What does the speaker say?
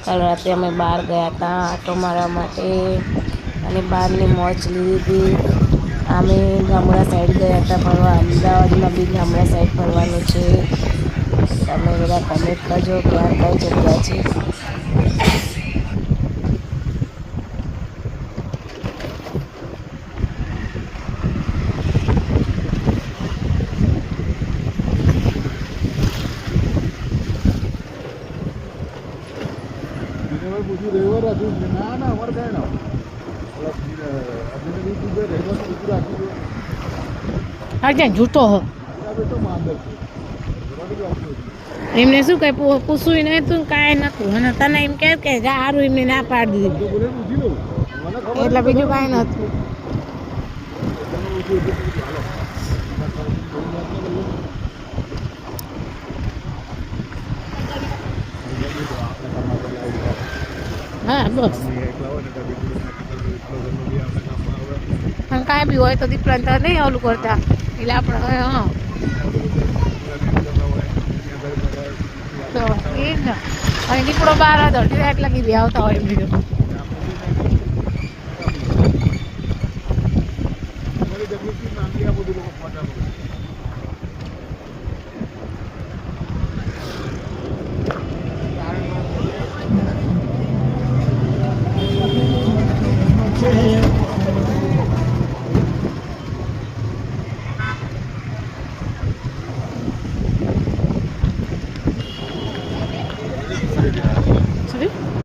કાલ રાતે અમે બહાર ગયા હતા આટો મારવા માટે અને બહારની મોજ લીધી. અમે ગામડા સાઈડ ગયા હતા ફરવા. અમદાવાદમાં બી ગામડા સાઈડ ફરવાનું છે. તમે બધા કમેન્ટ કરજો કે આ કઈ જગ્યા છે. આજે જૂઠો હો એમને શું કઈ પૂછવું નતું કાંઈ નતું અને તને એમ કે સારું એમને ના પાડી દીધું એટલે બીજું કાંઈ નતું. હા બસ કાંઈ બી હોય તો દીપડાને તો નહીં ઓલું કરતા એટલે આપણે હા તો એ જ ને અને દીપડો બહાર હતો એટલે બી આવતા હોય એમ બીજું